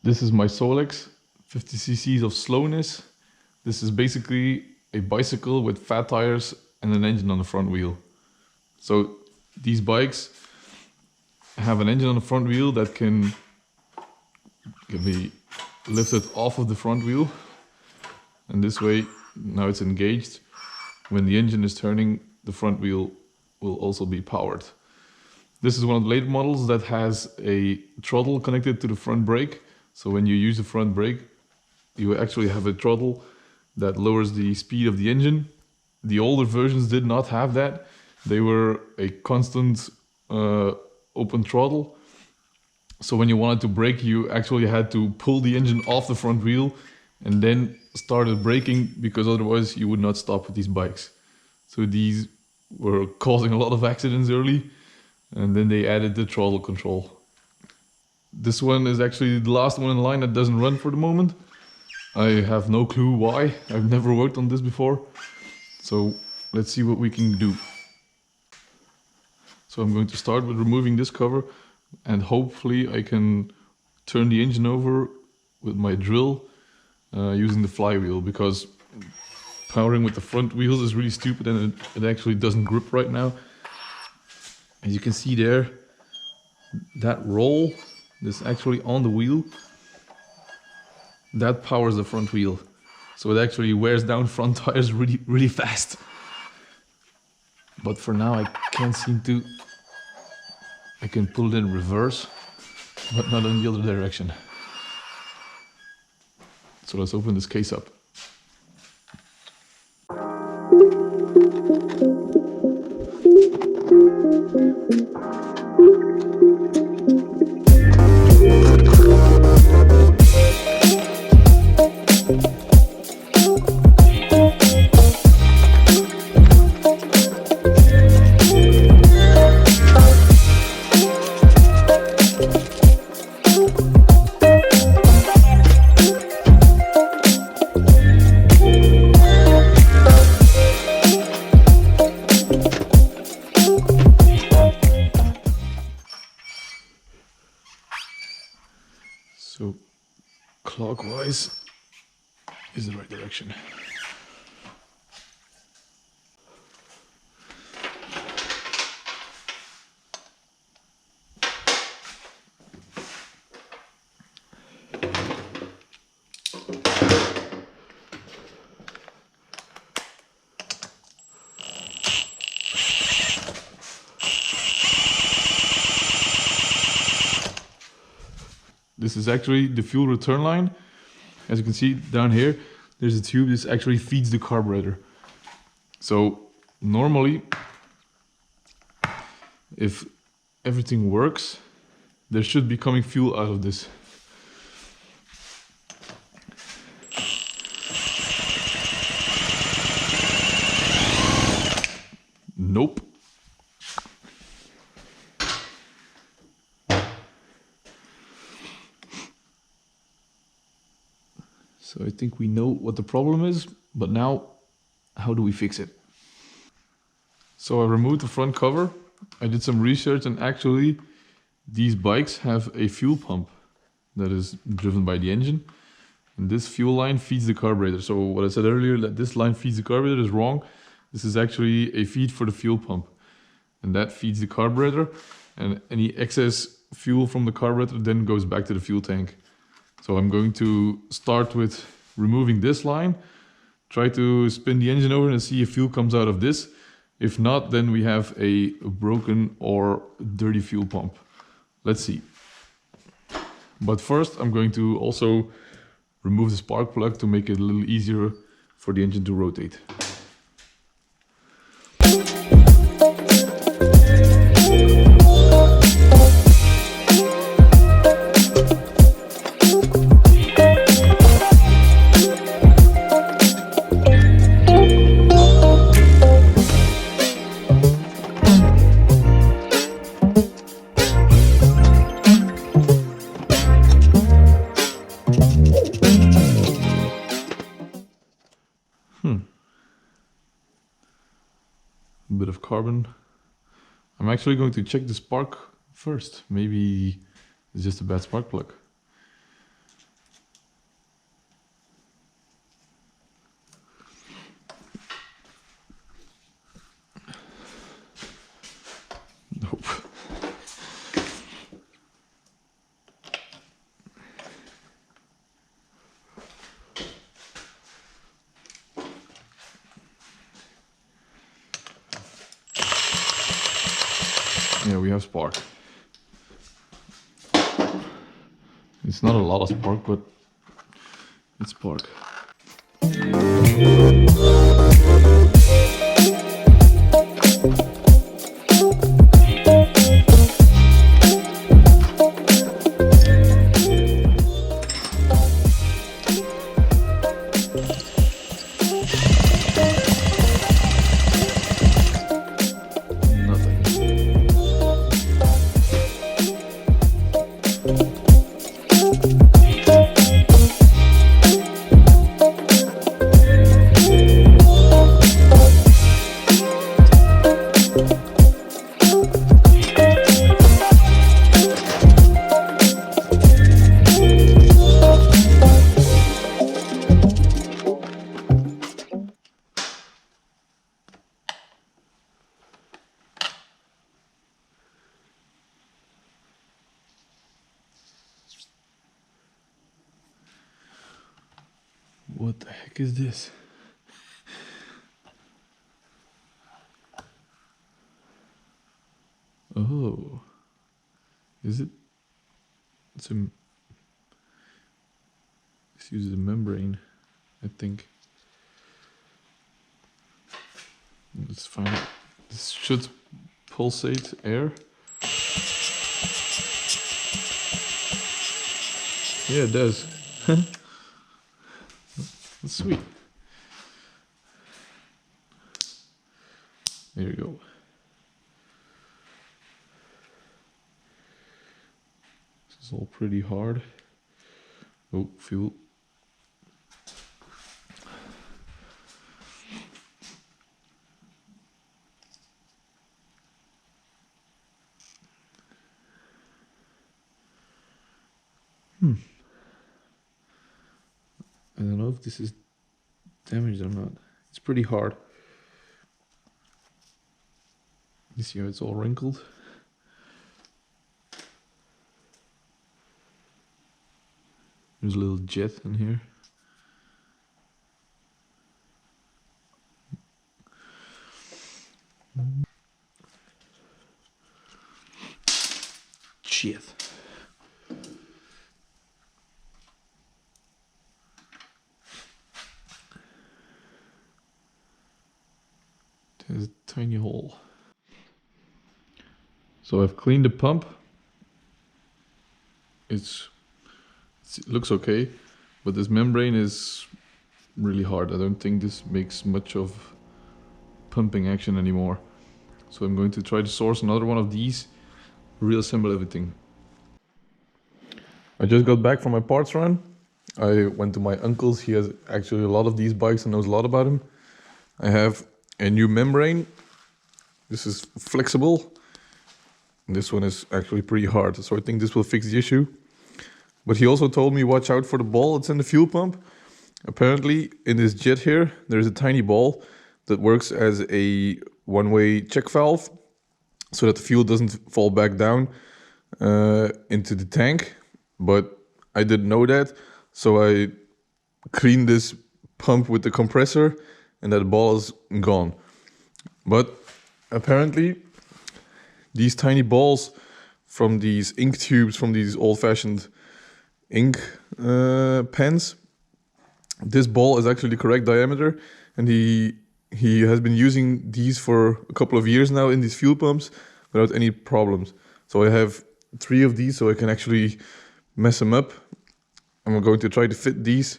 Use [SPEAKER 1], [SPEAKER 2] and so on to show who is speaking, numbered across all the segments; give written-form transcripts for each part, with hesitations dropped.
[SPEAKER 1] This is my Solex, 50 cc's of slowness. This is basically a bicycle with fat tires and an engine on the front wheel. So these bikes have an engine on the front wheel that can be lifted off of the front wheel, and this way, now it's engaged. When the engine is turning, the front wheel will also be powered. This is one of the later models that has a throttle connected to the front brake. So when you use the front brake, you actually have a throttle that lowers the speed of the engine. The older versions did not have that. They were a constant open throttle. So when you wanted to brake, you actually had to pull the engine off the front wheel and then started braking, because otherwise you would not stop with these bikes. So these were causing a lot of accidents early, and then they added the throttle control. This one is actually the last one in line that doesn't run for the moment. I have no clue why. I've never worked on this before. So let's see what we can do. So I'm going to start with removing this cover, and hopefully I can turn the engine over with my drill using the flywheel, because powering with the front wheels is really stupid and it actually doesn't grip right now. As you can see there, that roll that's actually on the wheel, that powers the front wheel. So it actually wears down front tires really fast. But for now I can't seem to... I can pull it in reverse, but not in the other direction. So let's open this case up. So clockwise is the right direction. This is actually the fuel return line. As you can see down here, there's a tube that actually feeds the carburetor. So normally, if everything works, there should be coming fuel out of this. Nope. So I think we know what the problem is, but now how do we fix it? So I removed the front cover. I did some research, and actually these bikes have a fuel pump that is driven by the engine. And this fuel line feeds the carburetor. So what I said earlier, that this line feeds the carburetor, is wrong. This is actually a feed for the fuel pump. And that feeds the carburetor, and any excess fuel from the carburetor then goes back to the fuel tank. So I'm going to start with removing this line, try to spin the engine over and see if fuel comes out of this. If not, then we have a broken or dirty fuel pump. Let's see. But first I'm going to also remove the spark plug to make it a little easier for the engine to rotate. A bit of carbon. I'm actually going to check the spark first. Maybe it's just a bad spark plug. Yeah, we have spark. It's not a lot of spark, but it's spark. What the heck is this? Oh, is it? This uses a membrane, I think. Let's find out. This should pulsate air. Yeah, it does. That's sweet. There you go. This is all pretty hard. Oh, fuel. I don't know if this is damaged or not. It's pretty hard. You see how it's all wrinkled? There's a little jet in here. Shit. There's a tiny hole. So I've cleaned the pump. It looks okay, but this membrane is really hard. I don't think this makes much of pumping action anymore. So I'm going to try to source another one of these, reassemble everything. I just got back from my parts run. I went to my uncle's. He has actually a lot of these bikes and knows a lot about them. I have a new membrane. This is flexible. This one is actually pretty hard, so I think this will fix the issue. But he also told me watch out for the ball that's in the fuel pump. Apparently in this jet here, there's a tiny ball that works as a one-way check valve so that the fuel doesn't fall back down into the tank. But I didn't know that, so I cleaned this pump with the compressor and that ball is gone. But apparently these tiny balls from these ink tubes, from these old-fashioned ink pens, this ball is actually the correct diameter, and he has been using these for a couple of years now in these fuel pumps without any problems. So I have 3 of these, so I can actually mess them up. And we're going to try to fit these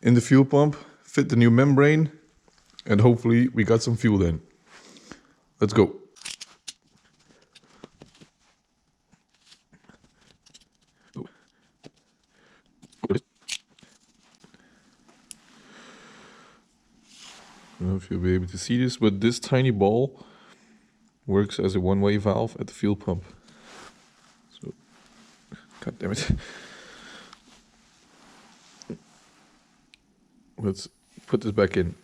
[SPEAKER 1] in the fuel pump, fit the new membrane, and hopefully we got some fuel then. Let's go. I don't know if you'll be able to see this, but this tiny ball works as a one-way valve at the fuel pump. So, god damn it. Let's put this back in.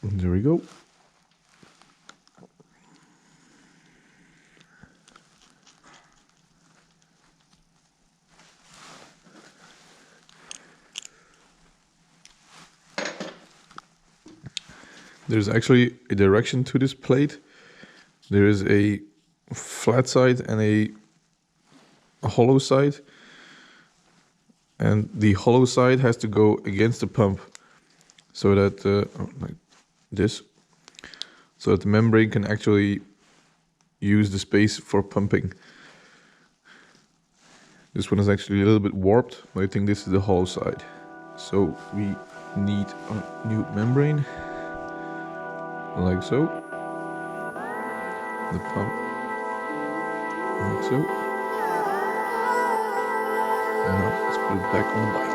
[SPEAKER 1] And there we go. There's actually a direction to this plate. There is a flat side and a hollow side. And the hollow side has to go against the pump so that, like this, so that the membrane can actually use the space for pumping. This one is actually a little bit warped, but I think this is the hollow side. So we need a new membrane, like so. The pump, like so. And now let's put it back on the bike.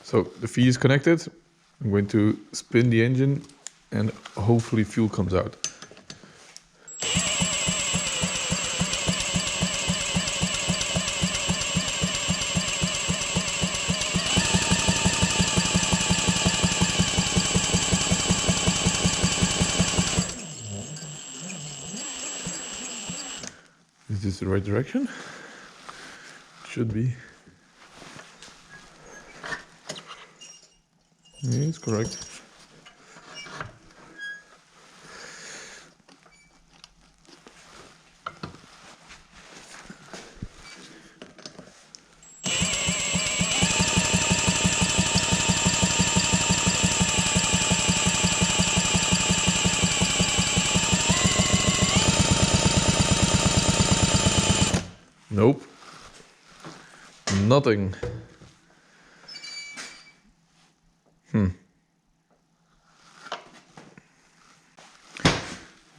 [SPEAKER 1] So the feed is connected. I'm going to spin the engine and hopefully fuel comes out. Is this the right direction? Should be. Yeah, it's correct. Nope. Nothing.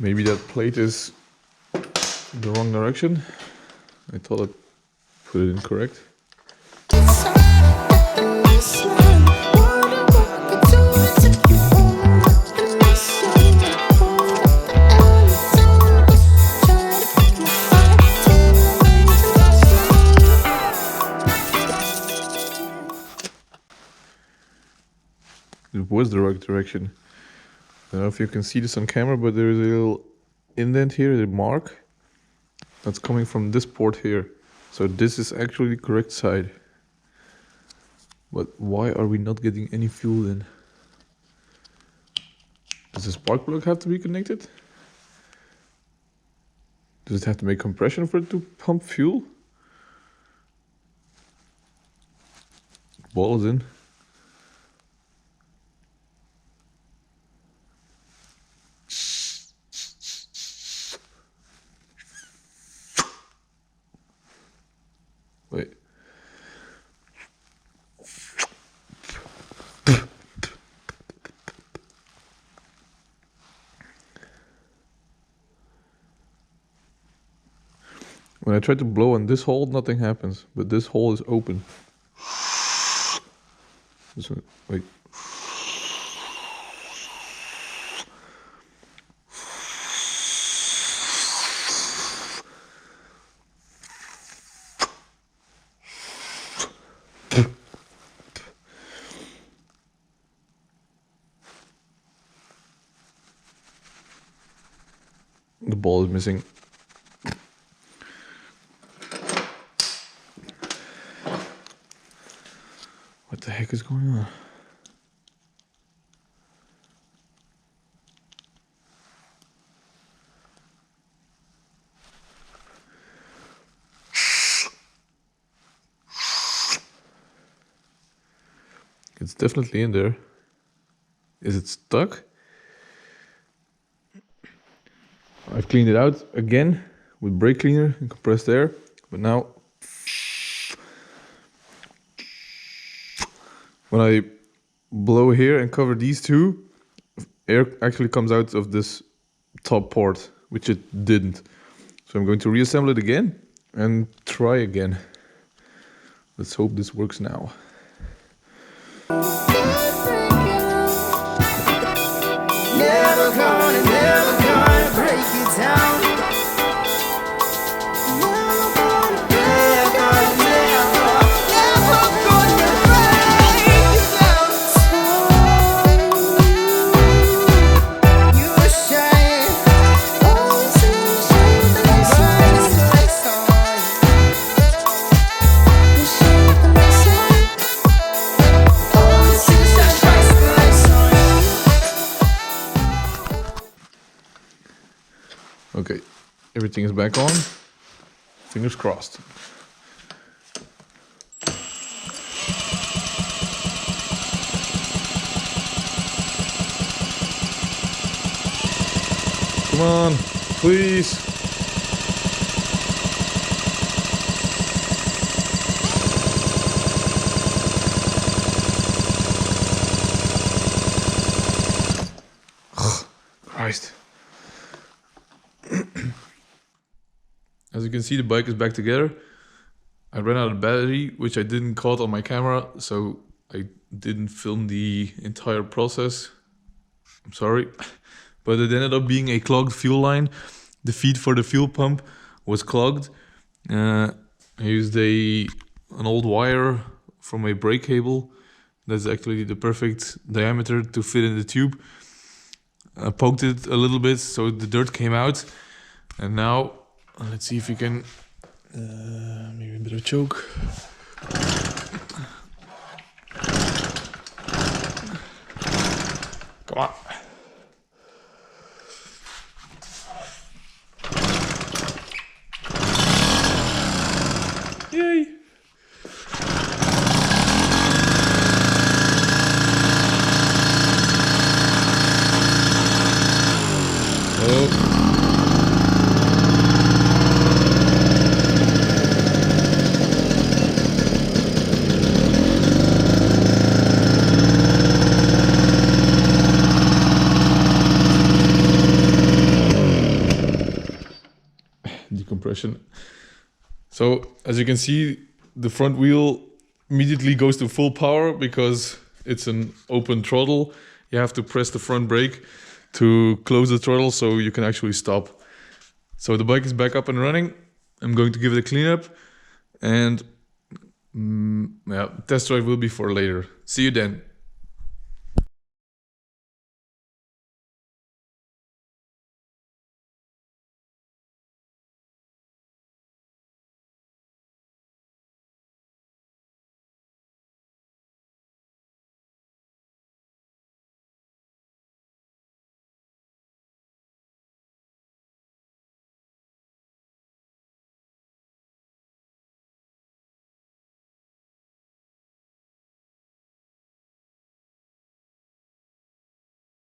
[SPEAKER 1] Maybe that plate is the wrong direction. I thought I put it in correct. It was the right direction. I don't know if you can see this on camera, but there is a little indent here, the mark, that's coming from this port here. So this is actually the correct side. But why are we not getting any fuel in? Does the spark plug have to be connected? Does it have to make compression for it to pump fuel? Ball is in. Wait. When I try to blow on this hole, nothing happens, but this hole is open. This one, wait. The ball is missing. What the heck is going on? It's definitely in there. Is it stuck? I've cleaned it out again with brake cleaner and compressed air, but now when I blow here and cover these two, air actually comes out of this top port, which it didn't. So I'm going to reassemble it again and try again. Let's hope this works now.
[SPEAKER 2] Never gonna break it down.
[SPEAKER 1] Okay, everything is back on. Fingers crossed. Come on, please. Christ. As you can see, the bike is back together. I ran out of battery, which I didn't caught on my camera, so I didn't film the entire process. I'm sorry. But it ended up being a clogged fuel line. The feed for the fuel pump was clogged. I used an old wire from a brake cable. That's actually the perfect diameter to fit in the tube. I poked it a little bit so the dirt came out. And now, let's see if we can, maybe a bit of choke. Come on. Yay! Oh. Decompression. So as you can see, the front wheel immediately goes to full power because it's an open throttle. You have to press the front brake to close the throttle so you can actually stop. So the bike is back up and running. I'm going to give it a cleanup, and test drive will be for later. See you then.